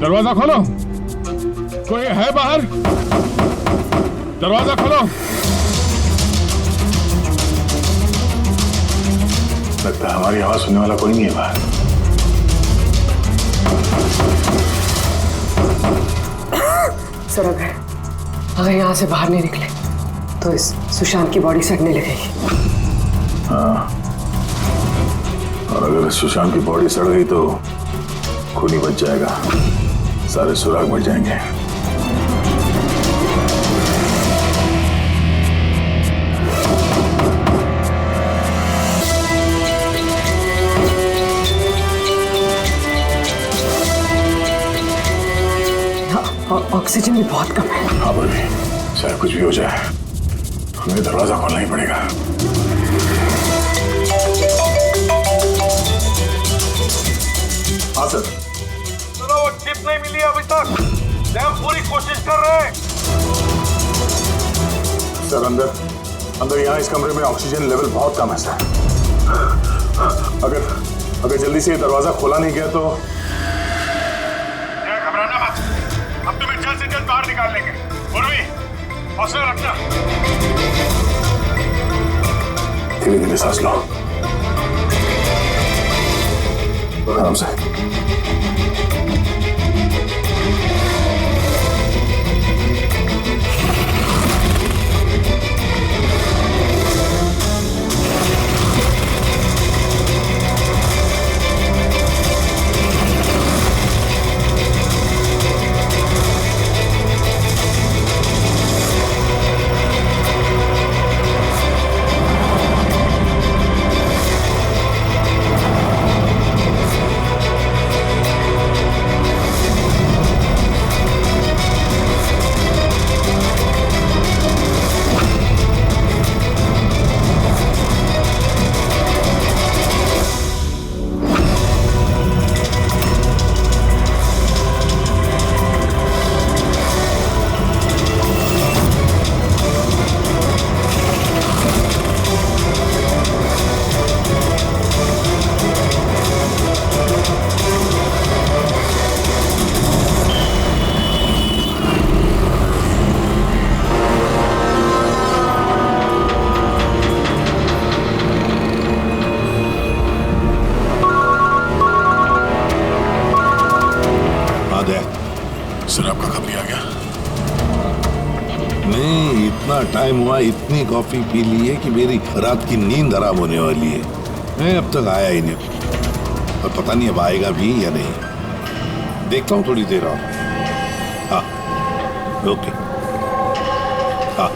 दरवाजा खोलो, कोई है बाहर? दरवाजा खोलो। लगता है हमारी आवाज सुनने वाला कोई नहीं है बाहर। सर अगर यहाँ से बाहर नहीं निकले तो इस सुशांत की बॉडी सड़ने लगेगी। हाँ, और अगर सुशांत की बॉडी सड़ गई तो खून ही बच जाएगा, सारे सुराग मिट जाएंगे। ऑक्सीजन भी बहुत कम है। हाँ भाभी, चाहे कुछ भी हो जाए हमें दरवाजा खोलना ही पड़ेगा। हाँ सर। चलो, वो चिप नहीं मिली अभी तक। हम पूरी कोशिश कर रहे हैं। सर अंदर यहाँ इस कमरे में ऑक्सीजन लेवल बहुत कम है सर। अगर जल्दी से ये दरवाजा खोला नहीं गया तो घबराना मत, अब तुम्हें जल्द से जल्द बाहर निकाल लेंगे। उर्वी, हौसला रखना। धीरे धीरे सांस लो, आराम से। टाइम हुआ, इतनी कॉफी पी ली है कि मेरी रात की नींद हराम होने वाली है। मैं अब तक आया ही नहीं और पता नहीं अब आएगा भी या नहीं। देखता हूँ थोड़ी देर और। हाँ ओके। हाँ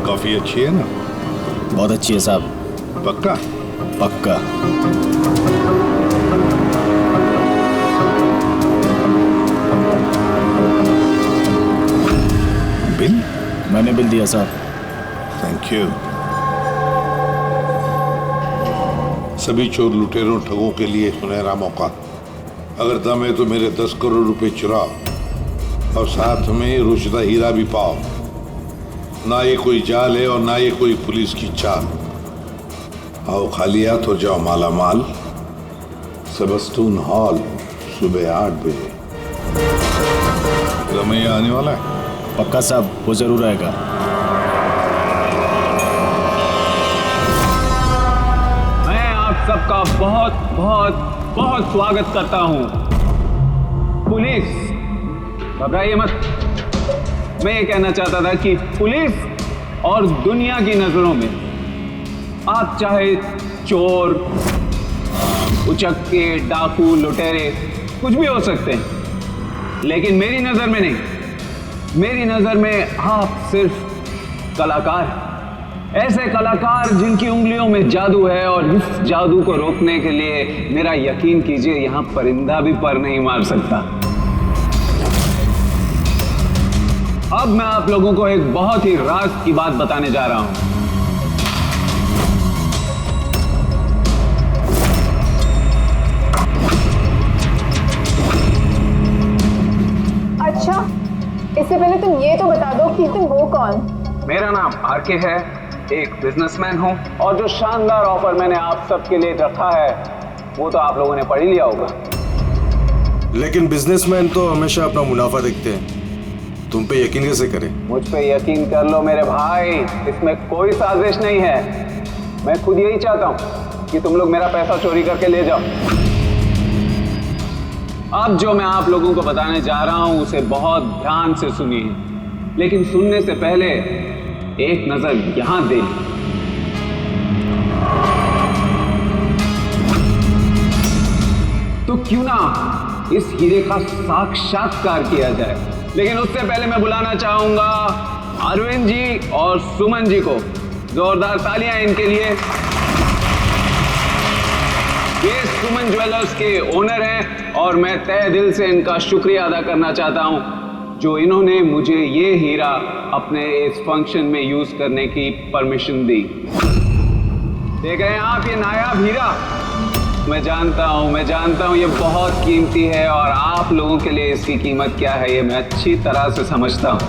कॉफी अच्छी है ना? बहुत अच्छी है साहब। पक्का? पक्का। बिल? मैंने बिल दिया साहब। Thank you. सभी चोर लुटेरों ठगों के लिए सुनहरा मौका। अगर दम है तो मेरे 10 करोड़ रुपए चुराओ और साथ में रुशदा हीरा भी पाओ। ना ये कोई जाल है और ना ये कोई पुलिस की चाल। आओ खाली हाथ हो जाओ माला माल। सेबस्टून हॉल सुबह 8 बजे। रमैया आने वाला है? पक्का साहब, वो जरूर आएगा। मैं आप सबका बहुत बहुत बहुत स्वागत करता हूं। पुलिस, घबराइए मत। मैं ये कहना चाहता था कि पुलिस और दुनिया की नजरों में आप चाहे चोर, उचक्के, डाकू, लुटेरे कुछ भी हो सकते हैं, लेकिन मेरी नजर में नहीं। मेरी नजर में आप सिर्फ कलाकार, ऐसे कलाकार जिनकी उंगलियों में जादू है, और इस जादू को रोकने के लिए मेरा यकीन कीजिए यहां परिंदा भी पर नहीं मार सकता। अब मैं आप लोगों को एक बहुत ही राज की बात बताने जा रहा हूं। इससे पहले तुम ये तो बता दो कि तुम हो कौन? मेरा नाम आरके है, एक बिजनेसमैन हूँ, और जो शानदार ऑफर मैंने आप सबके लिए रखा है वो तो आप लोगों ने पढ़ ही लिया होगा। लेकिन बिजनेसमैन तो हमेशा अपना मुनाफा देखते हैं, तुम पे यकीन कैसे करें? मुझ पे यकीन कर लो मेरे भाई, इसमें कोई साजिश नहीं है। मैं खुद यही चाहता हूँ कि तुम लोग मेरा पैसा चोरी करके ले जाओ। अब जो मैं आप लोगों को बताने जा रहा हूं उसे बहुत ध्यान से सुनिए, लेकिन सुनने से पहले एक नजर यहां दे। तो क्यों ना इस हीरे का साक्षात्कार किया जाए। लेकिन उससे पहले मैं बुलाना चाहूंगा अरविंद जी और सुमन जी को। जोरदार तालियां इनके लिए। ये सुमन ज्वेलर्स के ओनर हैं और मैं तहे दिल से इनका शुक्रिया अदा करना चाहता हूं जो इन्होंने मुझे ये हीरा अपने इस फंक्शन में यूज करने की परमिशन दी। देख रहे हैं आप ये नायाब हीरा? मैं जानता हूं ये बहुत कीमती है और आप लोगों के लिए इसकी कीमत क्या है ये मैं अच्छी तरह से समझता हूं।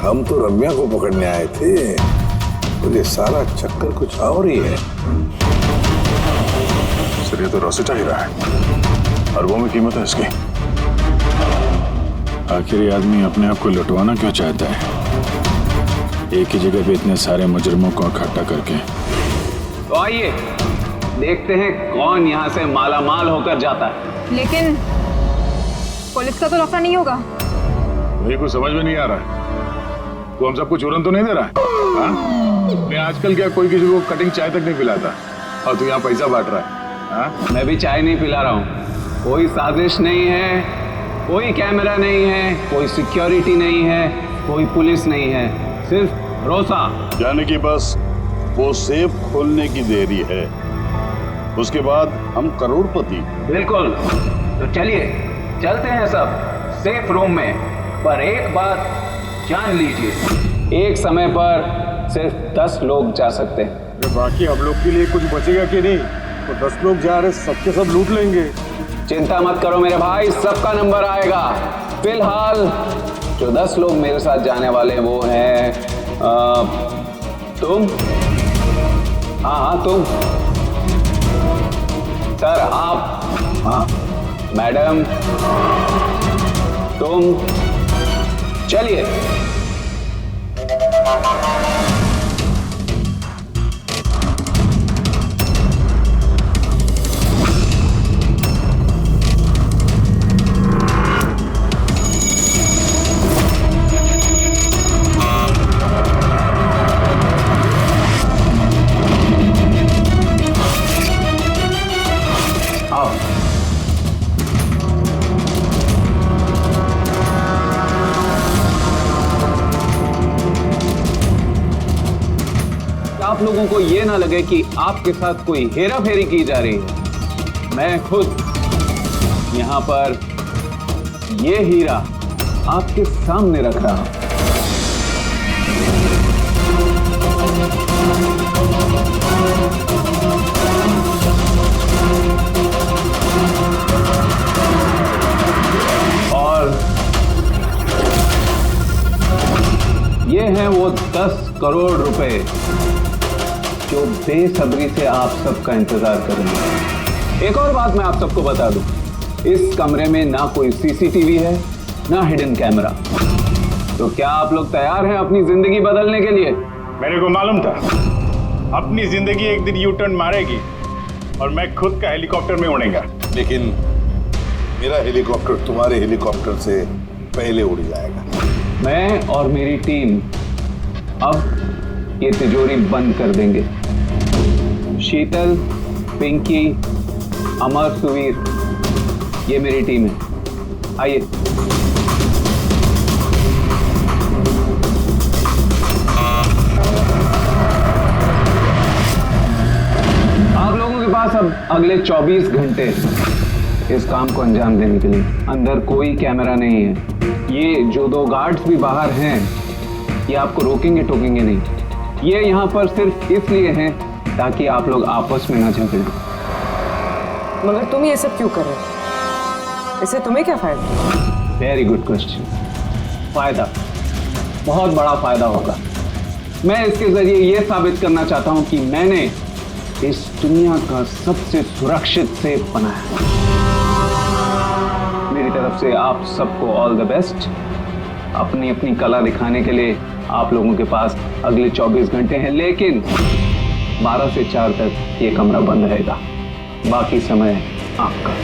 हम तो रम्या को पकड़ने आए थे, तो ये सारा चक्कर कुछ और ही है। सर ये तो रोसेटा हीरा है, अरबों में कीमत है इसकी। आखिर ये आदमी अपने आप को लुटवाना क्यों चाहता है, एक ही जगह पे इतने सारे मुजरिमों को इकट्ठा करके? तो आइए देखते हैं कौन यहाँ से माला माल होकर जाता है। लेकिन पुलिस का तो लफड़ा नहीं होगा? मुझे कुछ समझ में नहीं आ रहा है। तू हम सबको चूरन तो नहीं दे रहा है? हाँ? मैं आजकल क्या कोई किसी को कटिंग चाय तक नहीं पिलाता और तू यहाँ पैसा बांट रहा है? हाँ? मैं भी चाय नहीं पिला रहा हूँ। कोई साजिश नहीं है, कोई कैमरा नहीं है, कोई सिक्योरिटी नहीं है, कोई पुलिस नहीं है, सिर्फ भरोसा। यानी कि बस वो सेफ खोलने की देरी है, उसके बाद हम करोड़पति। बिल्कुल। तो चलिए चलते हैं सब सेफ रूम में। पर एक बात जान लीजिए, एक समय पर सिर्फ 10 लोग जा सकते हैं। बाकी हम लोग के लिए कुछ बचेगा कि नहीं? तो 10 लोग जा रहे, सबके सब लूट लेंगे। चिंता मत करो मेरे भाई, सबका नंबर आएगा। फिलहाल जो 10 लोग मेरे साथ जाने वाले वो हैं तुम। हाँ तुम सर, आप, हाँ मैडम, तुम। चलिए आप लोगों को ये ना लगे कि आपके साथ कोई हेरा फेरी की जा रही है। मैं खुद यहाँ पर ये हीरा आपके सामने रख रहा हूं। और ये हैं वो 10 करोड़ रुपए जो बेसब्री से आप सबका इंतजार कर रहे हैं। एक और बात मैं आप सबको बता दूं, इस कमरे में ना कोई सीसीटीवी है ना हिडन कैमरा। तो क्या आप लोग तैयार हैं अपनी जिंदगी बदलने के लिए? मेरे को मालूम था अपनी जिंदगी एक दिन यू टर्न मारेगी और मैं खुद का हेलीकॉप्टर में उड़ेगा। लेकिन मेरा हेलीकॉप्टर तुम्हारे हेलीकॉप्टर से पहले उड़ जाएगा। मैं और मेरी टीम अब ये तिजोरी बंद कर देंगे। शीतल, पिंकी, अमर, सुवीर, ये मेरी टीम है। आइए। आप लोगों के पास अब अगले 24 घंटे इस काम को अंजाम देने के लिए। अंदर कोई कैमरा नहीं है। ये जो 2 गार्ड्स भी बाहर हैं ये आपको रोकेंगे टोकेंगे नहीं। ये यहाँ पर सिर्फ इसलिए हैं ताकि आप लोग आपस में ना झगड़ें। मगर तुम ये सब क्यों कर रहे हो? इससे तुम्हें क्या फायदा? Very good question. फायदा, बहुत बड़ा फायदा होगा। मैं इसके जरिए यह साबित करना चाहता हूं कि मैंने इस दुनिया का सबसे सुरक्षित सेफ बनाया। मेरी तरफ से आप सबको ऑल द बेस्ट। अपनी अपनी कला दिखाने के लिए आप लोगों के पास अगले 24 घंटे हैं, लेकिन 12 से 4 तक ये कमरा बंद रहेगा। बाकी समय आपका।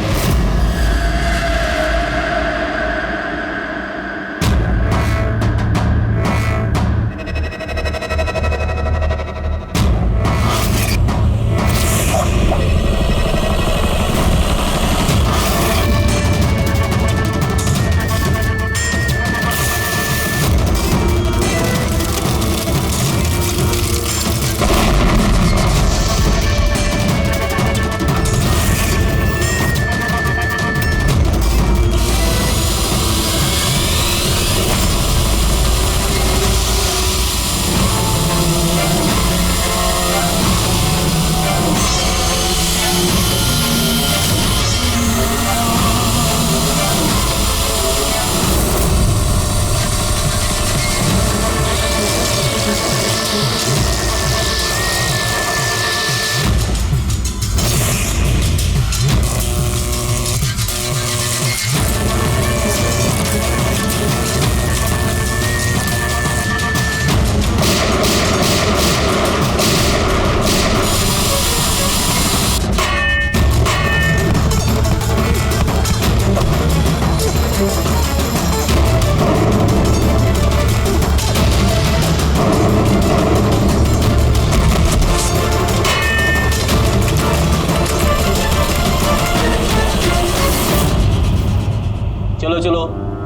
चलो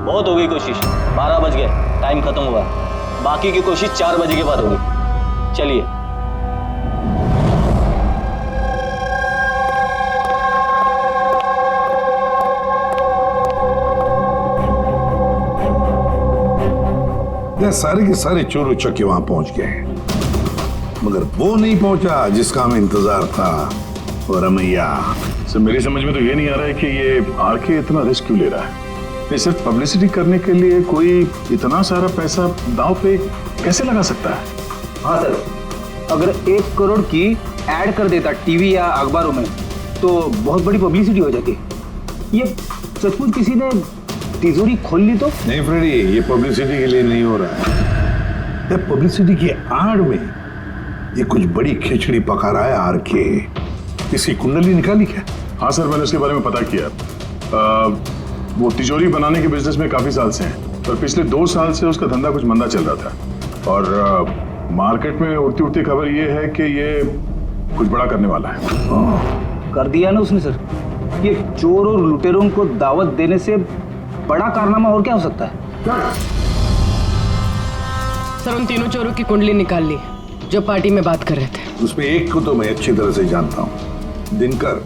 बहुत हो गई कोशिश। 12 बज गए, टाइम खत्म हुआ। बाकी की कोशिश 4 बजे के बाद होगी। चलिए। सारे के सारे चोर उचक्के वहां पहुंच गए, मगर वो नहीं पहुंचा जिसका हमें इंतजार था। और रमैया, सर मेरी समझ में तो ये नहीं आ रहा है कि ये आरके इतना रिस्क क्यों ले रहा है। ये सिर्फ पब्लिसिटी करने के लिए कोई इतना सारा पैसा दांव पे कैसे लगा सकता है? हाँ सर, अगर 1 करोड़ की ऐड कर देता टीवी या अखबारों में तो बहुत बड़ी पब्लिसिटी हो जाती। ये सचमुच किसी ने तिजोरी खोल ली तो? नहीं फ्रेडी, ये पब्लिसिटी के लिए नहीं हो रहा है। ये पब्लिसिटी की आड़ में ये कुछ बड़ी खिचड़ी पका रहा है आरके। इसकी कुंडली निकाली क्या? हाँ सर, मैंने उसके बारे में पता किया। वो तिजोरी बनाने के बिजनेस में काफी साल से है और पिछले 2 साल से उसका धंधा कुछ मंदा चल रहा था। और मार्केट में उड़ती उड़ती खबर ये है कि ये कुछ बड़ा करने वाला है। कर दिया ना उसने सर। ये चोर और लुटेरों को दावत देने से बड़ा कारनामा और क्या हो सकता है? सर उन तीनों चोरों की कुंडली निकाल ली जो पार्टी में बात कर रहे थे। उसमें एक को तो मैं अच्छी तरह से जानता हूं, दिनकर।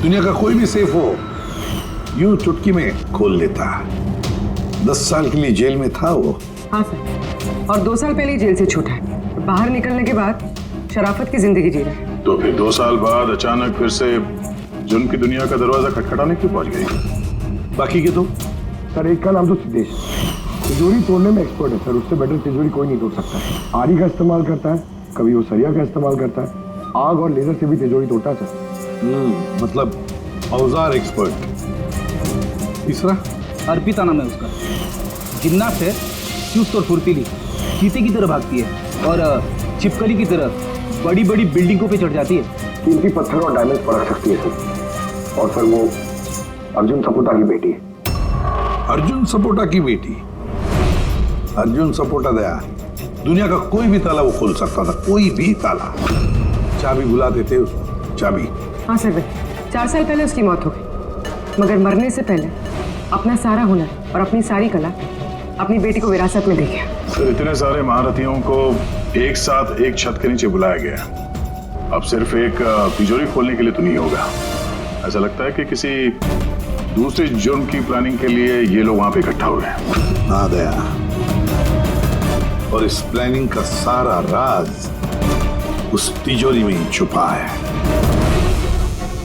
दुनिया का कोई भी सेफ हो यूं चुटकी में खोल लेता। 10 साल के लिए जेल में था वो। हाँ सर, और 2 साल पहले ही जेल से छूटा है। बाहर निकलने के बाद शराफत की जिंदगी जी रहा है। तो फिर 2 साल बाद अचानक फिर से जुर्म की दुनिया का दरवाजा खटखटाने क्यों पहुंच गई? बाकी के तो? सर एक का नाम तो सिद्धेश, तिजोरी तोड़ने में एक्सपर्ट है सर। उससे बेटर तिजोरी कोई नहीं तोड़ सकता है। आरी का इस्तेमाल करता है, कभी वो सरिया का इस्तेमाल करता है, आग और लेजर से भी तिजोरी तोड़ता है सर। मतलब औजार एक्सपर्ट। तीसरा? अर्पिता नाम है उसका। जिन्नात है, चुस्त और फुर्तीली, चीते की तरह भागती है और छिपकली की तरह बड़ी बड़ी बिल्डिंगों पे चढ़ जाती है। कीमती पत्थर और डायमंड पड़क सकती है सर। और सर वो अर्जुन सपोटा की बेटी है। अर्जुन सपोटा की बेटी? अर्जुन सपोटा दया दुनिया का कोई भी ताला वो खोल सकता था, कोई भी ताला। चाबी बुलाते थे उसको, चाबी। हाँ सर भाई, 4 साल पहले उसकी मौत हो गई, मगर मरने से पहले अपना सारा हुनर और अपनी सारी कला अपनी बेटी को विरासत में दे गया। सर इतने सारे महारथियों को एक साथ एक छत के नीचे बुलाया गया। अब सिर्फ एक तिजोरी खोलने के लिए तो नहीं होगा। ऐसा लगता है कि किसी दूसरे जुर्म की प्लानिंग के लिए ये लोग वहां पे इकट्ठा हुए हैं। हाँ दया, और इस प्लानिंग का सारा राज उस तिजोरी में ही छुपा है।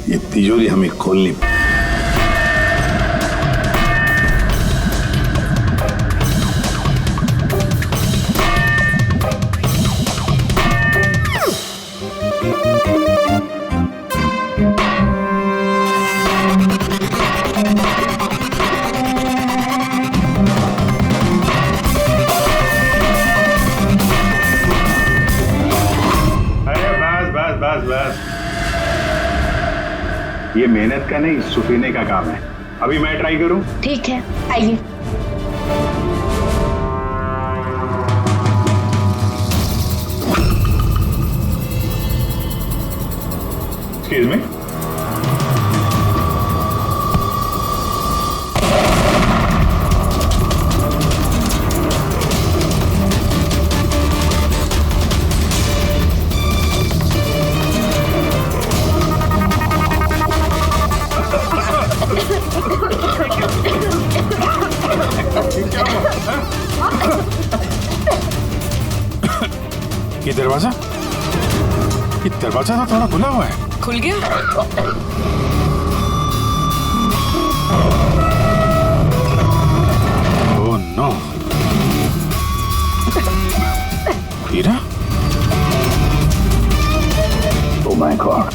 ये तिजोरी हमें खोलनी ये मेहनत का नहीं, सुफीने का काम है। अभी मैं ट्राई करूं? ठीक है, आइए। Excuse me. ये दरवाजा तो थोड़ा खुला हुआ है। खुल गया? Oh no. हीरा? Oh my god.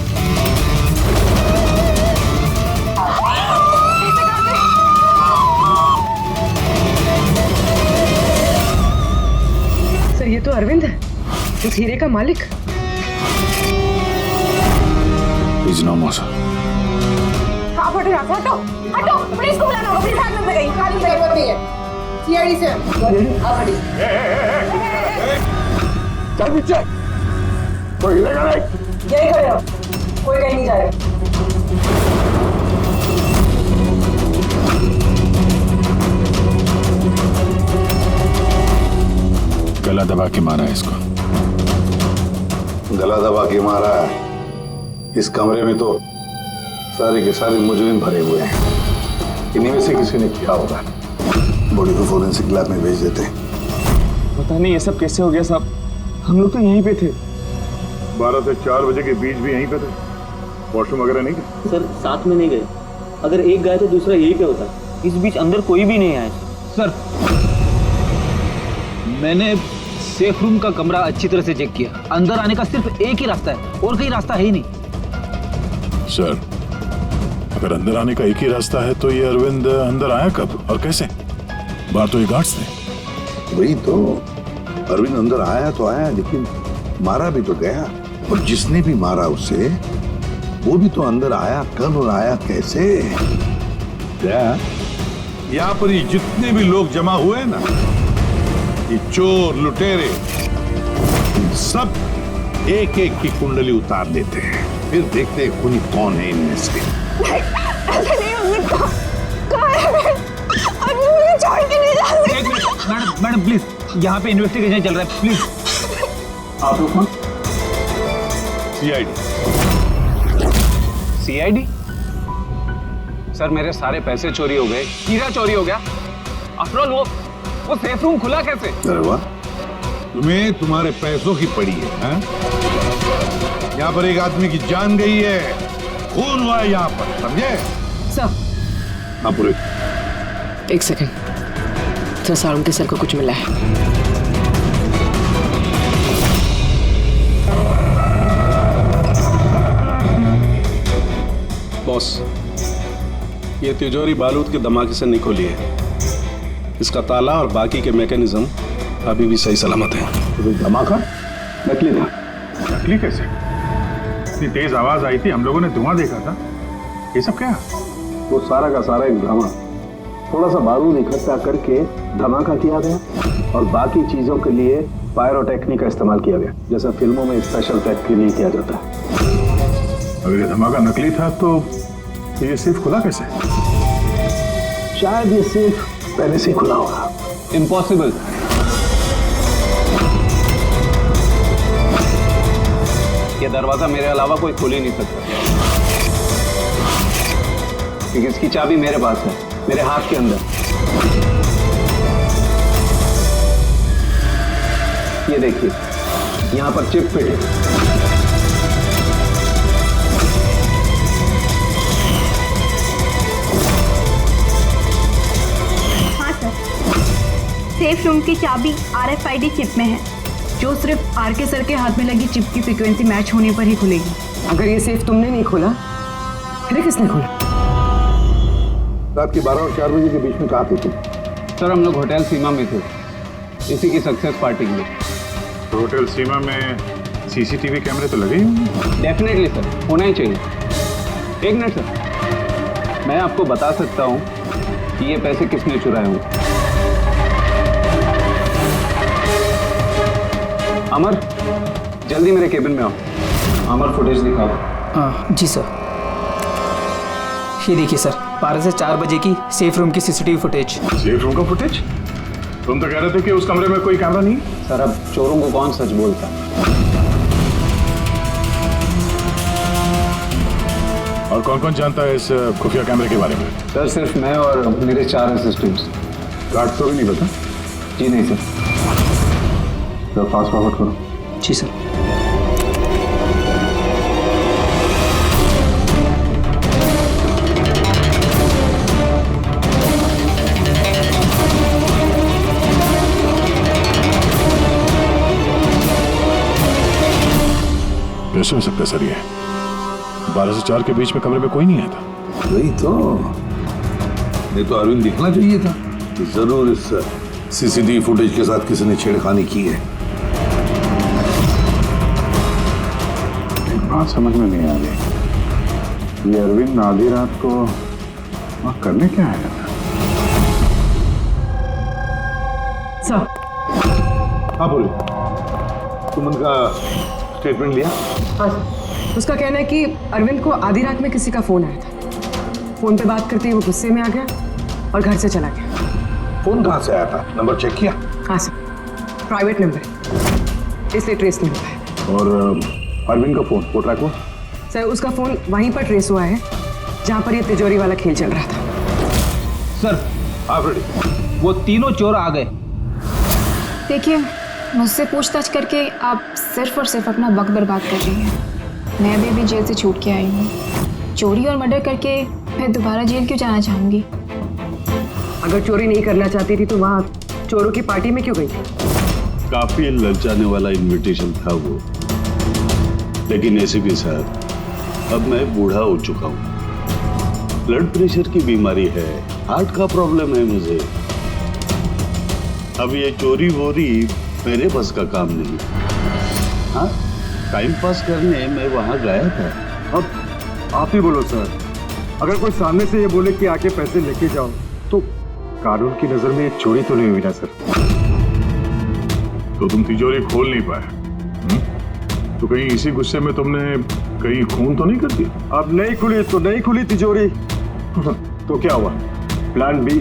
सर ये तो अरविंद है, इस हीरे का मालिक। He's no more, sir. आप हटो, हटो, हटो, पुलिस को बुलाना होगा, पुलिस हाथ में गई, गाड़ी में जरूरत नहीं है। सीआईडी से आप हटिए। चल पीछे, कोई हिलेगा नहीं। यही खड़े हो, कोई कहीं नहीं जाएगा। गला दबा के मारा है इसको। गला दबा के मारा है। इस कमरे में तो सारे के सारे मुजरिम भरे हुए हैं। इन्हीं में से किसी ने किया होगा। बॉडी को फोरेंसिक लैब में भेज देते। पता नहीं ये सब कैसे हो गया साहब, हम लोग तो यहीं पे थे। 12 से 4 बजे के बीच भी यहीं पे थे। वॉशरूम वगैरह नहीं गए? सर साथ में नहीं गए, अगर एक गया तो दूसरा यहीं पे होता। इस बीच अंदर कोई भी नहीं आया। सर मैंने सेफ रूम का कमरा अच्छी तरह से चेक किया, अंदर आने का सिर्फ एक ही रास्ता है और कहीं रास्ता है ही नहीं। सर अगर अंदर आने का एक ही रास्ता है तो ये अरविंद अंदर आया कब और कैसे? बाहर तो ये गार्ड्स थे। वही तो, अरविंद अंदर आया तो आया, लेकिन मारा भी तो गया। और जिसने भी मारा उसे, वो भी तो अंदर आया कब और आया कैसे? क्या यहाँ पर ये जितने भी लोग जमा हुए हैं ना, ये चोर लुटेरे, सब एक एक की कुंडली उतार लेते हैं, फिर देखते हैं खूनी कौन है इनमें से। ऐसा नहीं हो सकता। कहाँ है? अभी मुझे छोड़ के नहीं जा सकते। मैडम प्लीज, यहाँ पे इन्वेस्टिगेशन चल रहा है, प्लीज। आप लोग कौन? सीआईडी? सर मेरे सारे पैसे चोरी हो गए, हीरा चोरी हो गया। आफ्टर ऑल वो सेफ रूम खुला कैसे? अरे वाह, तुम्हें तुम्हारे पैसों की पड़ी है, हैं? यहाँ पर एक आदमी की जान गई है, खून हुआ है यहाँ पर, समझे? सर हाँ पूरे। एक सेकंड, सर सारुण के सर को कुछ मिला है। बॉस, ये तिजोरी बारूद के धमाके से नहीं खुली है। इसका ताला और बाकी के मैकेनिज्म अभी भी सही सलामत है। धमाका नकली था? नकली कैसे? इतनी तेज आवाज आई थी, हम लोगों ने धुआं देखा था। ये सब क्या? वो सारा का सारा एक ड्रामा, थोड़ा सा बारूद इकट्ठा करके धमाका किया गया और बाकी चीजों के लिए पायरोटेक्निक का इस्तेमाल किया गया, जैसा फिल्मों में स्पेशल इफेक्ट के लिए किया जाता है। अगर ये धमाका नकली था तो ये सेफ खुला कैसे? शायद ये सेफ पहले से खुला होगा। इम्पॉसिबल। ये दरवाजा मेरे अलावा कोई खोल ही नहीं सकता, क्योंकि इसकी चाबी मेरे पास है, मेरे हाथ के अंदर। ये देखिए, यहां पर चिप फिट है। सेफ रूम की चाबी RFID चिप में है, जो सिर्फ आरके सर के हाथ में लगी चिप की फ्रीक्वेंसी मैच होने पर ही खुलेगी। अगर ये सेफ तुमने नहीं खोला, फिर किसने खोला? रात के 12 और 4 बजे के बीच में कहाँ थे तुम? सर हम लोग होटल सीमा में थे, इसी की सक्सेस पार्टी में। तो होटल सीमा में CCTV कैमरे तो लगे ही होंगे? डेफिनेटली सर, होना ही चाहिए। एक मिनट सर, मैं आपको बता सकता हूं कि ये पैसे किसने चुराए होंगे। अमर, जल्दी मेरे केबिन में आओ। अमर, फुटेज दिखाओ। हाँ जी सर। ये देखिए सर, 12 से 4 बजे की सेफ रूम की सीसीटीवी फुटेज। सेफ रूम का फुटेज? तुम तो कह रहे थे कि उस कमरे में कोई कैमरा नहीं। सर, अब चोरों को कौन सच बोलता है? और कौन कौन जानता है इस खुफिया कैमरे के बारे में? सर, सिर्फ मैं और मेरे 4 असिस्टेंट्स। गार्ड तो भी नहीं पता? जी नहीं सर। तो फास्ट फॉरवर्ड करो। जी सर। कैसे हो सकता है सर ये? 12 से 4 के बीच में कमरे में कोई नहीं आया था। वही तो, नहीं तो अरविंद दिखना चाहिए था कि जरूर इस सीसीटीवी फुटेज के साथ किसी ने छेड़खानी की है। एक बात समझ में नहीं आ रही, ये अरविंद आधी रात को वहां करने क्या आया था? सर। हाँ बोले, तुम उनका स्टेटमेंट लिया? हाँ सर। उसका कहना है कि अरविंद को आधी रात में किसी का फोन आया था। फोन पे बात करते ही वो गुस्से में आ गया और घर से चला गया। फोन कहाँ से आया था? नंबर चेक किया? हाँ सर, प्राइवेट नंबर है, इसलिए ट्रेस नहीं हो पाया। और अरविंद का फोन वो ट्रैक हुआ? सर, उसका फोन वहीं पर ट्रेस हुआ है जहाँ पर ये तिजोरी वाला खेल चल रहा था। सर, वो तीनों चोर आ गए। देखिए, मुझसे पूछताछ करके आप सिर्फ और सिर्फ अपना वक्त बर्बाद कर रही हैं। मैं अभी जेल से छूट के आई हूँ। चोरी और मर्डर करके मैं दोबारा जेल क्यों जाना चाहूँगी? अगर चोरी नहीं करना चाहती थी तो वहाँ चोरों की पार्टी में क्यों गई थी? काफी ललचाने वाला इनविटेशन था वो, लेकिन एसीपी साहब, अब मैं बूढ़ा हो चुका हूँ। ब्लड प्रेशर की बीमारी है, हार्ट का प्रॉब्लम है मुझे। अब ये चोरी वोरी मेरे बस का काम नहीं। हाँ, टाइम पास करने मैं वहां गया था। अब आप ही बोलो सर, अगर कोई सामने से ये बोले कि आके पैसे लेके जाओ तो कानून की नजर में ये चोरी तो नहीं हुई ना सर? तो तुम तिजोरी खोल नहीं पाए? तो कहीं इसी गुस्से में तुमने कहीं खून तो नहीं कर दिया? अब नहीं खुली तो नहीं खुली तिजोरी। तो क्या हुआ? Plan B.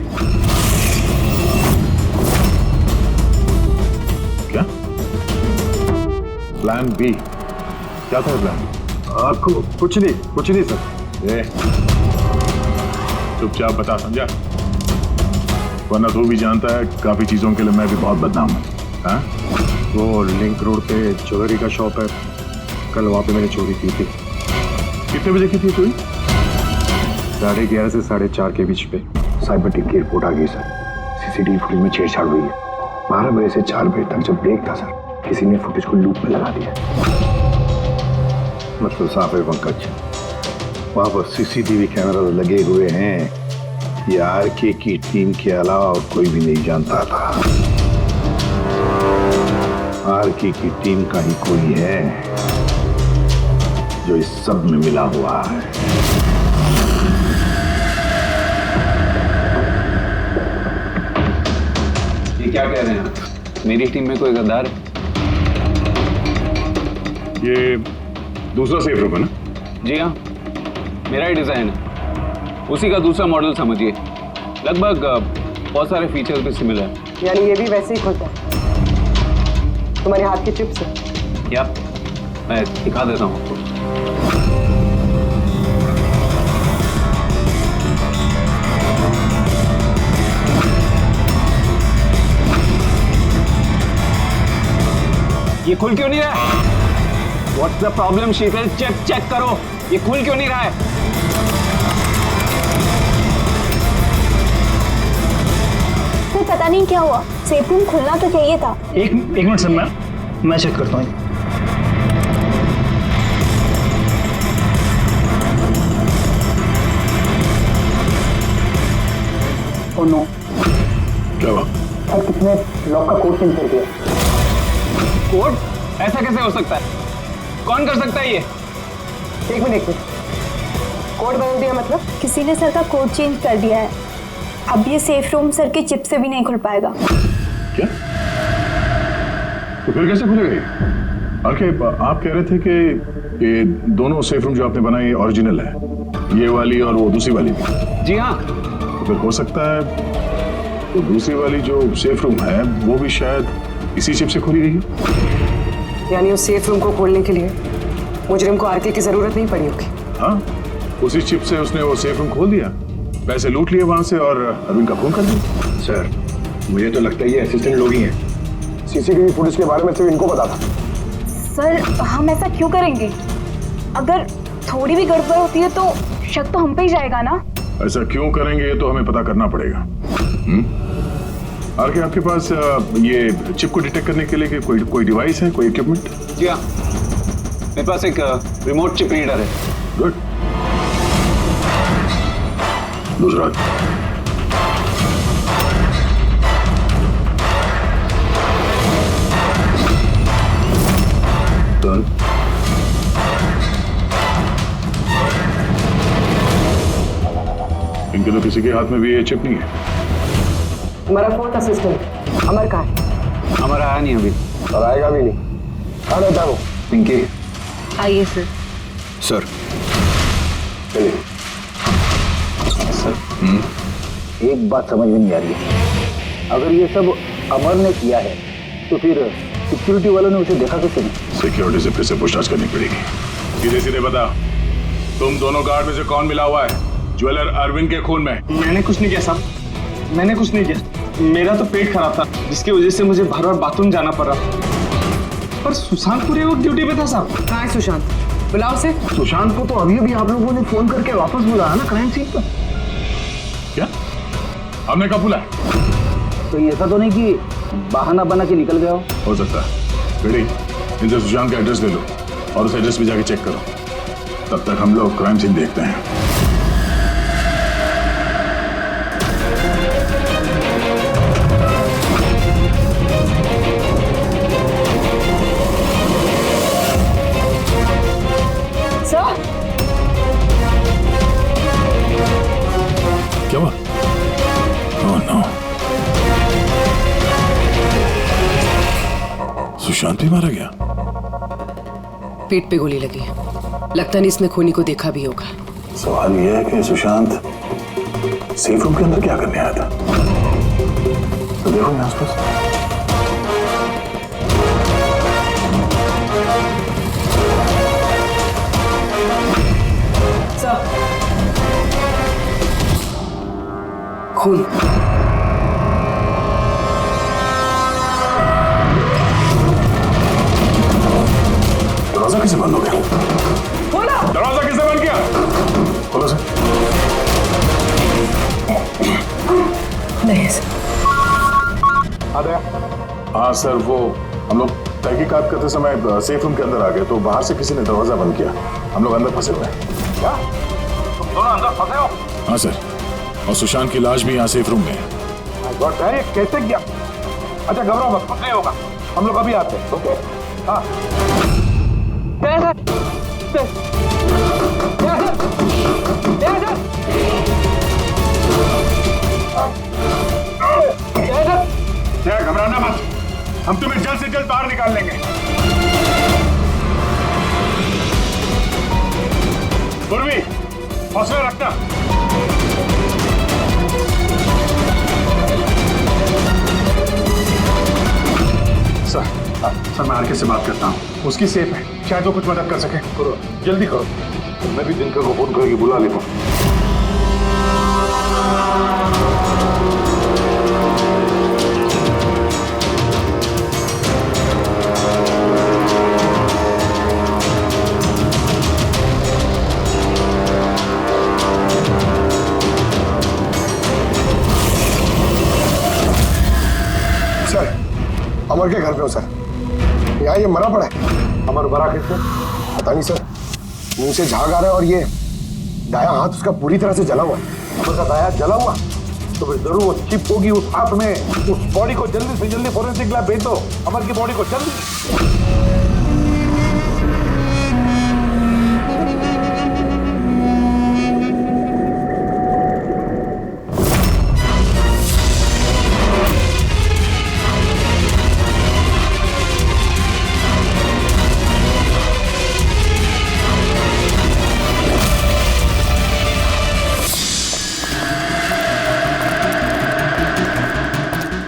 क्या प्लान बी? क्या था प्लान बी? आपको कुछ नहीं सर। चुपचाप बता, समझा? वरना तू भी जानता है काफी चीजों के लिए मैं भी बहुत बदनाम हूँ। हाँ? वो लिंक रोड पे ज्वेलरी का शॉप है, कल वहां पे मैंने चोरी की थी। कितने बजे की थी चोरी? 11:30 से 4:30 के बीच पे। साइबर टीम की रिपोर्ट आ गई सर। सीसीटीवी फुटेज में छेड़छाड़ हुई है। 12 बजे से 4 बजे तक जब ब्रेक था सर, किसी ने फुटेज को लूप में लगा दिया। मतलब साफ है पंकज, वहां पर सीसीटीवी कैमरा लगे हुए हैं। ये आरके की टीम के अलावा और कोई भी नहीं जानता था। आरके की टीम का ही कोई है जो इस सब में मिला हुआ है। ये क्या कह रहे हैं आप? मेरी टीम में कोई गद्दार है? ये दूसरा सेफ रूम है ना? जी हाँ, मेरा ही डिजाइन है। उसी का दूसरा मॉडल समझिए। लगभग बहुत सारे फीचर्स भी सिमिलर है। यानी ये भी वैसे ही खुलता है तुम्हारे हाथ के चिप से? क्या? मैं दिखा देता हूँ आपको। ये खुल क्यों नहीं रहा है? What's the problem, Sheetal? Check करो, ये खुल क्यों नहीं रहा है? पता नहीं क्या हुआ, सेफ रूम खुलना तो चाहिए था। एक मिनट सर, मैं चेक करता हूँ। ओह नो, क्या हुआ? सर किसने लॉक का कोड चेंज कर दिया? कोड? ऐसा कैसे हो सकता है? कौन कर सकता है ये? एक मिनट कोड बदल दिया मतलब? किसी ने सर का कोड चेंज कर दिया है। अब ये सेफ रूम सर के चिप से भी नहीं खुल पाएगा। क्या? तो फिर कैसे खुलेगा ये? आके आप कह रहे थे कि ये दोनों सेफ रूम जो आपने बनाए ओरिजिनल है, ये वाली और वो दूसरी वाली भी? जी हाँ। तो फिर हो सकता है तो दूसरी वाली जो सेफ रूम है वो भी शायद इसी चिप से खोली गई है। यानी उस सेफ रूम को खोलने के लिए मुजरिम को आरके की जरूरत नहीं पड़ी होगी। हाँ, उसी चिप से उसने वो सेफ रूम खोल दिया, पैसे लूट लिए वहां से और अरविंद का खून कर दिया। सर, मुझे तो लगता है ये असिस्टेंट लोग ही हैं। सीसीटीवी फुटेज के बारे में सिर्फ इनको पता था। सर, हम ऐसा क्यों करेंगे? अगर थोड़ी भी गड़बड़ होती है तो शक तो हम पे ही जाएगा ना। ऐसा क्यों करेंगे ये तो हमें पता करना पड़ेगा। आरके, आपके पास ये चिप को डिटेक्ट करने के लिए कोई डिवाइस है, कोई इक्विपमेंट? जी हाँ, मेरे पास एक रिमोट चिप रीडर है। गुड। दूसरा इनके तो किसी के हाथ में भी ये चिप नहीं है। हमारा फोर्थ असिस्टेंट अमर का है। हमारा आया नहीं अभी और आएगा भी नहीं। कहाँ रहता है वो? पिंकी। आइए सर। सर, चलिए। सर, एक बात समझ में नहीं आ रही है। अगर ये सब अमर ने किया है तो फिर सिक्योरिटी वालों ने उसे देखा कैसे नहीं? सिक्योरिटी से फिर से पूछताछ करनी पड़ेगी। सीधे सीधे बता, तुम दोनों गार्ड में से कौन मिला हुआ है ज्वेलर अरविंद के खून में? मैंने कुछ नहीं किया साहब, मैंने कुछ नहीं किया। मेरा तो पेट खराब था जिसकी वजह से मुझे बार बार बाथरूम जाना पड़ रहा। पर सुशांत पूरे वक्त ड्यूटी पे था साहब। कहाँ है सुशांत? बुलाओ से। सुशांत को तो अभी अभी आप लोगों ने फोन करके वापस बुलाया ना क्राइम सीन पर। क्या? हमने कब बुलाया? तो ऐसा तो नहीं कि बहाना बना के निकल गया हो सकता है। बेटी, इनसे सुशांत का एड्रेस ले लो और उस एड्रेस पे जाके चेक करो। तब तक हम लोग क्राइम सीन देखते हैं। क्या हुआ? ओह नो, सुशांत भी मारा गया। पीठ पे गोली लगी है, लगता नहीं इसने खूनी को देखा भी होगा। सवाल यह है कि सुशांत सेफ रूम के अंदर क्या करने आया था? तो देखो मैं आसपास। खून। दरवाजा किसे बंद हो गया? दरवाजा किसने बंद किया? खोलो सर। नहीं सर। हाँ सर, वो हम लोग तहकीकात करते समय सेफ रूम के अंदर आ गए तो बाहर से किसी ने दरवाजा बंद किया। हम लोग अंदर फंसे हुए हैं। क्या? तुम दोनों अंदर फंसे हो? हाँ सर, और सुशांत की लाश भी यहाँ सेफ रूम में है। ये कैसे किया? अच्छा घबराओ मत, कुछ नहीं होगा, हम लोग अभी आते हैं। ओके। हाँ। घबराना मत, हम तुम्हें जल्द से जल्द बाहर निकाल लेंगे। पूर्वी, हौसला रखना। सर, मैं आरके से बात करता हूँ, उसकी सेफ है, शायद वो कुछ मदद कर सके। करो, जल्दी करो। मैं भी दिनकर को फोन करके बुला लेता हूँ। सर, अमर के घर पे हो सर। यहाँ ये मरा पड़ा है। अमर मरा कैसे? पता नहीं सर, मुंह से झाग आ रहा है और ये दाया हाथ उसका पूरी तरह से जला हुआ है। अमर का दाया जला हुआ तो फिर जरूर वो चिप होगी उस हाथ में। उस बॉडी को जल्दी से जल्दी फोरेंसिक लैब भेज दो, अमर की बॉडी को जल्दी।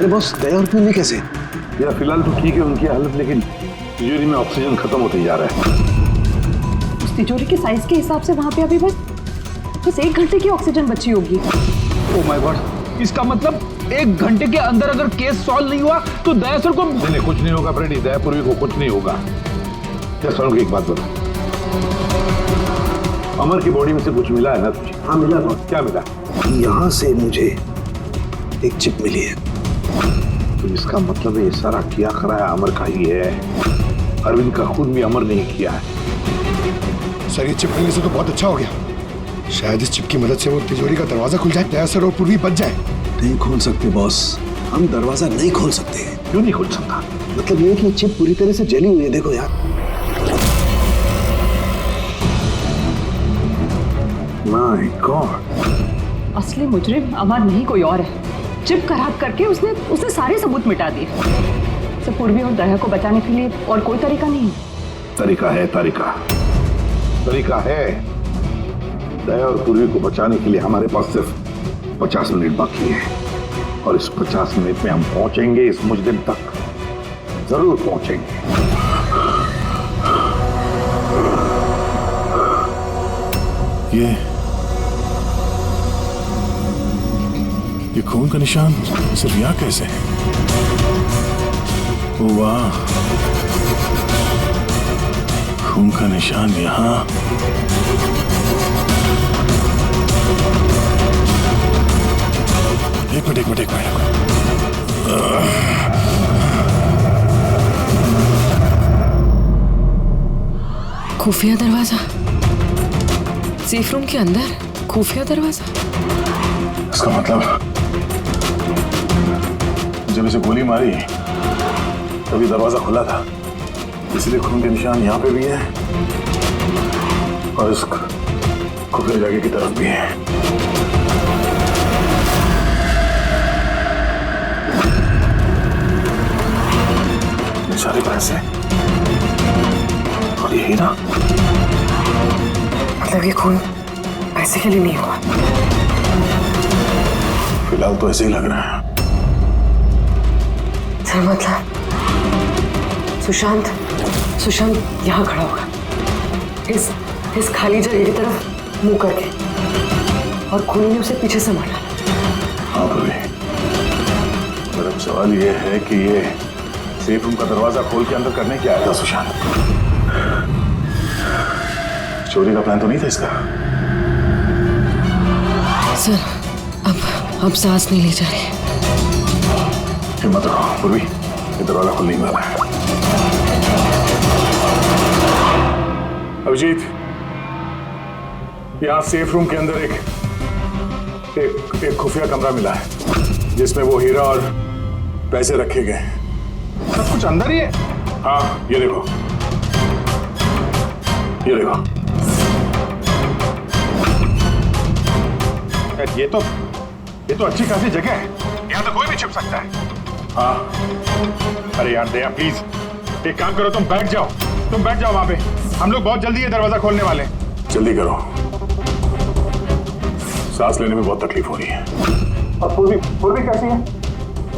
लेकिन बॉस दया और पूर्वी कैसे? यार फिलहाल तो ठीक है उनकी हालत, लेकिन तिजोरी में ऑक्सीजन खत्म होते जा रहा है। उस तिजोरी के साइज के हिसाब से वहाँ पे अभी बस 1 घंटे की ऑक्सीजन बची होगी। ओह माय गॉड, इसका मतलब 1 घंटे के अंदर अगर केस सॉल्व नहीं हुआ तो दया सर को नहीं कुछ नहीं होगा फ्रेडी, दया पूर्वी को कुछ नहीं होगा। क्या सर एक बात बता, अमर की बॉडी में से कुछ मिला है ना तुझे? हाँ मिला बॉस। क्या मिला? यहाँ से मुझे एक चिप मिली है। तो इसका मतलब ये सारा किया कराया अमर का ही है। अरविंद का खून भी अमर नहीं किया है। सर ये चिप मिलने से तो बहुत अच्छा हो गया। शायद इस चिप की मदद से वो तिजोरी का दरवाजा खुल जाए, दया सर और पूर्वी बच जाए। नहीं खोल सकते बॉस, हम दरवाजा नहीं खोल सकते। क्यों नहीं खोल सकता? मतलब ये कि चिप पूरी तरह से जली हुई है, देखो यार। माय गॉड, असली मुजरिम अमर नहीं कोई और है। चिप खराब करके उसने सारे सबूत मिटा दिए। तो पूर्वी और दया को बचाने के लिए और कोई तरीका नहीं? तरीका है, तरीका है। दया और पूर्वी को बचाने के लिए हमारे पास सिर्फ 50 मिनट बाकी है, और इस 50 मिनट में हम पहुंचेंगे इस मुजरिम तक, जरूर पहुंचेंगे। ये खून का निशान सिर्फ यहाँ कैसे है? वाह, खून का निशान यहाँ। एक मिनट। खुफिया दरवाजा, सेफ रूम के अंदर खुफिया दरवाजा। इसका मतलब जब इसे गोली मारी तभी दरवाजा खुला था, इसलिए खून के निशान यहाँ पे भी है और इस खुफिया जगह की तरफ भी है। ये सारे पैसे और ये हीरा, मतलब ये खून पैसे के लिए नहीं हुआ। फिलहाल तो ऐसे ही लग रहा है। सर मतलब सुशांत यहाँ खड़ा होगा, इस खाली जगह की तरफ मुंह करके, और खूनी ने उसे पीछे से मारा। हाँ पूर्वी, पर अब सवाल ये है कि ये सेफ रूम का दरवाजा खोल के अंदर करने क्या आया था सुशांत? चोरी का प्लान तो नहीं था इसका? सर अब सांस नहीं ली जा रही। हिम्मत रखो पूर्वी, ये दरवाजा खुल नहीं वाला है। अभिजीत, यहाँ सेफ रूम के अंदर एक खुफिया कमरा मिला है जिसमें वो हीरा और पैसे रखे गए। सब कुछ अंदर ही है? हाँ, ये देखो। ये तो अच्छी खासी जगह है, यहाँ तो कोई भी छिप सकता है। हाँ, अरे यार दया प्लीज एक काम करो, तुम बैठ जाओ वहां पे। हम लोग बहुत जल्दी ये दरवाजा खोलने वाले हैं। जल्दी करो, सांस लेने में बहुत तकलीफ हो रही है। और पूर्वी कैसी है?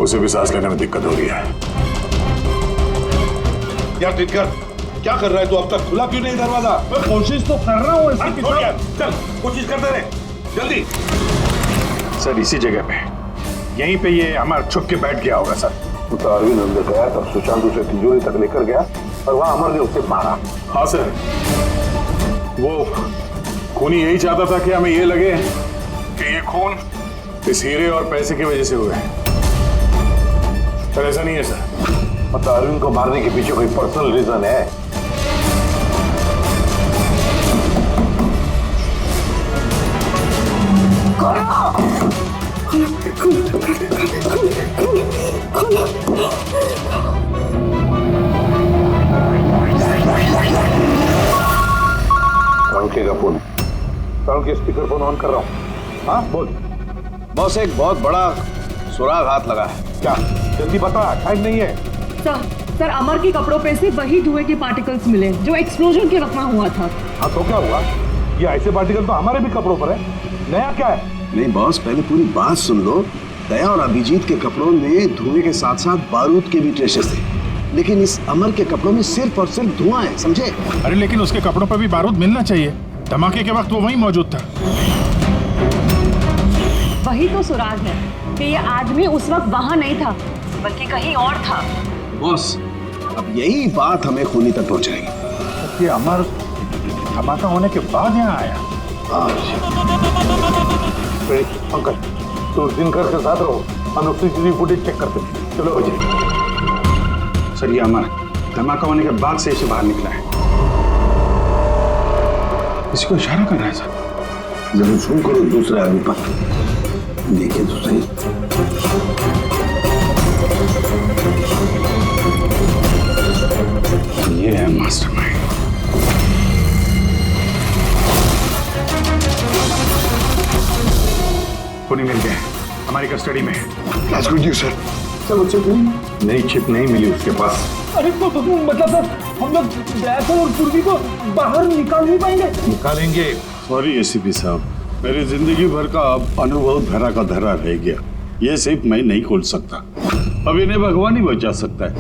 उसे भी सांस लेने में दिक्कत हो रही है। यार दिक्कत क्या कर रहा है तू? अब तक खुला क्यों नहीं दरवाजा? मैं कोशिश तो कर रहा हूँ। चल कोशिश करते रहे, जल्दी। सर इसी जगह पे, यहीं पे ये अमर छुप के बैठ गया होगा सर। तो अरविंद अंदर गया तब सुशांत उसे तिजोरी तक लेकर गया और वहां अमर ने उसे मारा। हाँ सर, वो खूनी यही चाहता था कि हमें ये लगे कि ये खून इस हीरे और पैसे की वजह से हुआ है। सर ऐसा नहीं है सर। मतलब अरविंद को मारने के पीछे कोई पर्सनल रीजन है? का फोन, के स्पीकर फोन ऑन कर रहा हूँ। हाँ बोल। बॉस एक बहुत बड़ा सुराग हाथ लगा है। क्या? जल्दी बता, टाइम नहीं है। सर अमर के कपड़ों पे से वही धुएं के पार्टिकल्स मिले जो एक्सप्लोजन के वक्त हुआ था। हाँ तो क्या हुआ? ये ऐसे पार्टिकल तो हमारे भी कपड़ों पर है, नया क्या है? नहीं बॉस, पहले पूरी बात सुन लो, दया और अभिजीत के कपड़ों में धुएं के साथ साथ बारूद के भी ट्रेसेस थे, लेकिन इस अमर के कपड़ों में सिर्फ और सिर्फ धुआं है, समझे? अरे लेकिन उसके कपड़ों पर भी बारूद मिलना चाहिए। धमाके के वक्त वो वहीं मौजूद था। वही तो सुराग है कि ये आदमी उस वक्त वहां नहीं था बल्कि कहीं और था। बॉस, अब यही बात हमें खूनी तक पहुंचाएगी। ये अमर धमाका होने के बाद यहाँ आया। अंकल, तो दिनकर के साथ रहो, हम सीसीटीवी फुटेज चेक करते हैं। चलो अजय। सर, ये अमर धमाका होने के बाद से इसे बाहर निकला है। इसको इशारा कर रहा है सर। जरूर जूम करो दूसरे आदमी पर, देखिए तो सही। ये है मास्टरमाइंड। खूनी मिल गए, हमारी कस्टडी में है। That's good news, sir. सब चिप नहीं? नई चिप नहीं मिली उसके पास। अरे तो मतलब सर, हम लोग दयाकर और पूर्वी को बाहर निकाल नहीं पाएंगे? निकालेंगे। सॉरी एसीपी साहब, मेरी जिंदगी भर का अब अनुभव धरा का धरा रह गया। ये सिर्फ मैं नहीं खोल सकता, अब इन्हें भगवान ही बचा सकता है।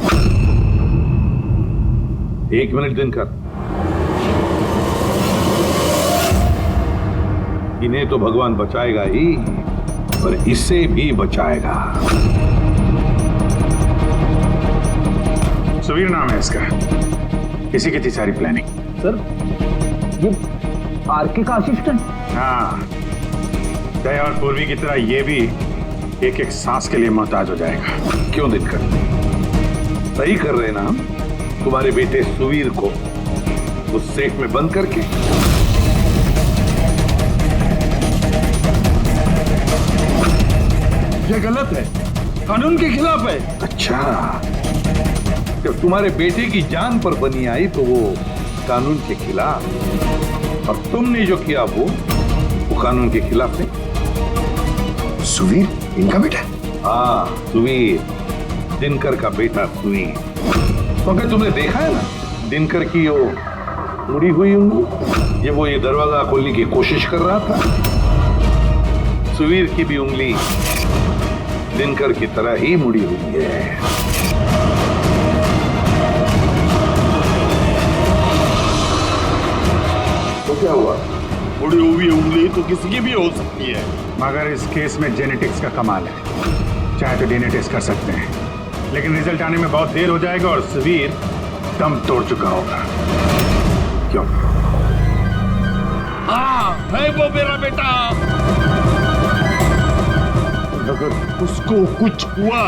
1 मिनट दिनकर, इन्हें तो भगवान बचाएगा ही, पर इससे भी बचाएगा। सुवीर नाम है इसका। इसी की थी सारी प्लानिंग। सर, ये आरके का असिस्टेंट? हाँ, दया और पूर्वी की तरह ये भी एक एक सांस के लिए मोहताज हो जाएगा। क्यों दिनकर, सही कर रहे ना हम? तुम्हारे बेटे सुवीर को उस सेफ में बंद करके। ये गलत है, कानून के खिलाफ है। अच्छा, जब तुम्हारे बेटे की जान पर बनी आई तो वो कानून के खिलाफ, और तुमने जो किया वो कानून के खिलाफ नहीं। सुवीर इनका बेटा? हाँ, सुवीर, दिनकर का बेटा सुवीर। तो अगर तुमने देखा है ना दिनकर की वो मुड़ी हुई उंगली, ये वो ये दरवाजा खोलने की कोशिश कर रहा था, सुवीर की भी उंगली दिनकर की तरह ही मुड़ी हुई है। तो क्या हुआ? मुड़ी हुई उंगली तो किसी की भी हो सकती है, मगर इस केस में जेनेटिक्स का कमाल है। चाहे तो डीएनए टेस्ट कर सकते हैं, लेकिन रिजल्ट आने में बहुत देर हो जाएगा और सुवीर दम तोड़ चुका होगा। क्यों? हाँ, है वो मेरा बेटा। अगर उसको कुछ हुआ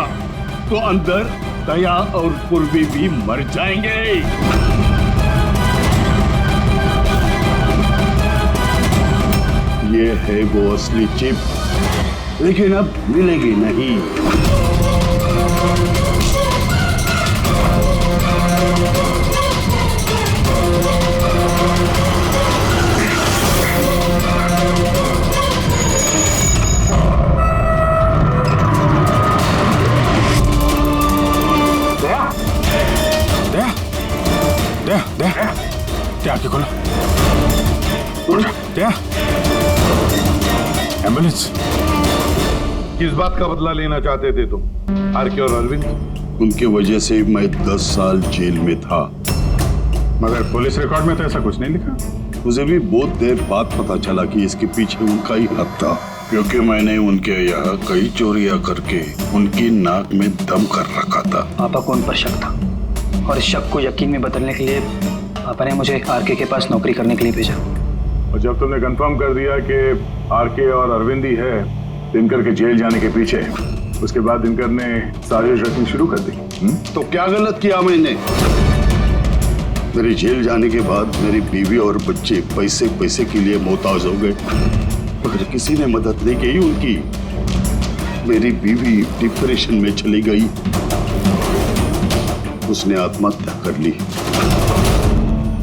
तो अंदर दया और पूर्वी भी मर जाएंगे। ये है वो असली चिप, लेकिन अब मिलेगी नहीं। क्या आके खोलो? क्या? एम्बुलेंस? किस बात का बदला लेना चाहते थे तुम, आरके और अरविंद? उनके वजह से मैं 10 साल जेल में था। मगर पुलिस रिकॉर्ड में तो ऐसा कुछ नहीं लिखा। मुझे भी बहुत देर बाद पता चला कि इसके पीछे उनका ही हाथ था, क्योंकि मैंने उनके यहाँ कई चोरियां करके उनकी नाक में दम कर रखा था। पापा को उन पर शक था और इस शक को यकीन में बदलने के लिए पापा ने मुझे आरके के पास नौकरी करने के लिए भेजा। और जब तुमने कंफर्म कर दिया कि आरके और अरविंद ही है दिनकर के जेल जाने के पीछे, उसके बाद दिनकर ने साजिश रचनी शुरू कर दी। तो क्या गलत किया मैंने? मेरे जेल जाने के बाद मेरी बीवी और बच्चे पैसे पैसे के लिए मोहताज हो गए, मगर किसी ने मदद नहीं की उनकी। मेरी बीवी डिप्रेशन में चली गई, उसने आत्महत्या कर ली।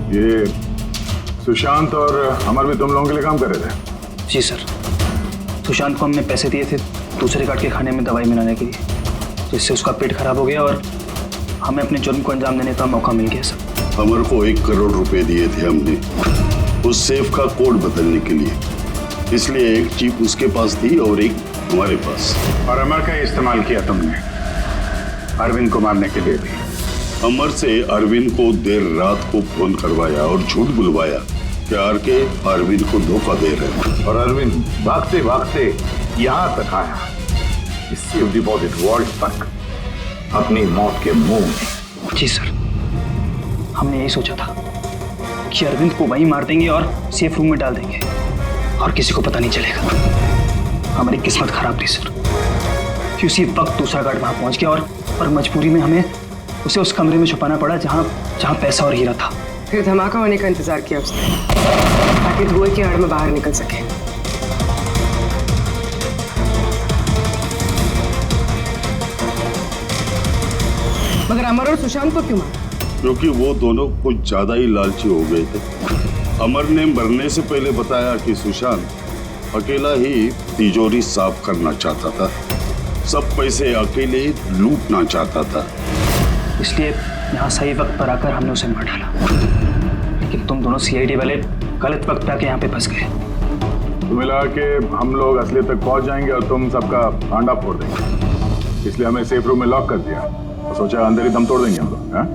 ये सुशांत और अमर भी तुम लोगों के लिए काम कर रहे थे? जी सर, सुशांत को हमने पैसे दिए थे दूसरे गार्ड के खाने में दवाई मिलाने के लिए, जिससे उसका पेट खराब हो गया और हमें अपने जुर्म को अंजाम देने का मौका मिल गया सर। अमर को 1 करोड़ रुपए दिए थे हमने उस सेफ का कोड बदलने के लिए, इसलिए एक चिप उसके पास थी और एक हमारे पास। और अमर का इस्तेमाल किया तुमने अरविंद को मारने के लिए भी। अमर से अरविंद को देर रात को फोन करवाया और झूठ बुलवाया कि आरके अरविंद को धोखा दे रहे हैं। और अरविंद भागते भागते यहां तक आया, इस सेफ डिपॉजिट वॉल्ट तक, अपनी मौत के मुंह में। जी सर, हमने यही सोचा था कि अरविंद को वहीं मार देंगे और सेफ रूम में डाल देंगे और किसी को पता नहीं चलेगा। हमारी किस्मत खराब थी सर कि उसी वक्त दूसरा गार्ड वहां पहुंच गया और मजबूरी में हमें उसे उस कमरे में छुपाना पड़ा जहां पैसा और हीरा था। फिर धमाका होने का इंतजार किया उसने ताकि धुएं की आड़ में बाहर निकल सके। मगर अमर और सुशांत को क्यों मारा? क्योंकि वो दोनों कुछ ज्यादा ही लालची हो गए थे। अमर ने मरने से पहले बताया कि सुशांत अकेला ही तिजोरी साफ करना चाहता था, सब पैसे अकेले लूटना चाहता था, इसलिए यहाँ सही वक्त पर आकर हमने उसे मार डाला। लेकिन तुम दोनों सीआईडी वाले गलत वक्त पे आके यहाँ पे फंस गए। तुम्हें लगा कि हम लोग असली तक पहुंच जाएंगे और तुम सबका आंडा फोड़ देंगे, इसलिए हमें सेफ रूम में लॉक कर दिया और सोचा अंदर ही दम तोड़ देंगे हम लोग। हाँ?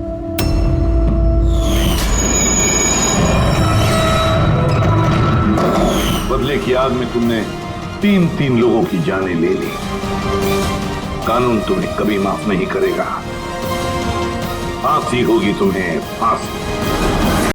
बदले की आग में तुमने तीन लोगों की जानें ले ली। कानून तुम्हें कभी माफ नहीं करेगा। फांसी होगी तुम्हें, फांसी।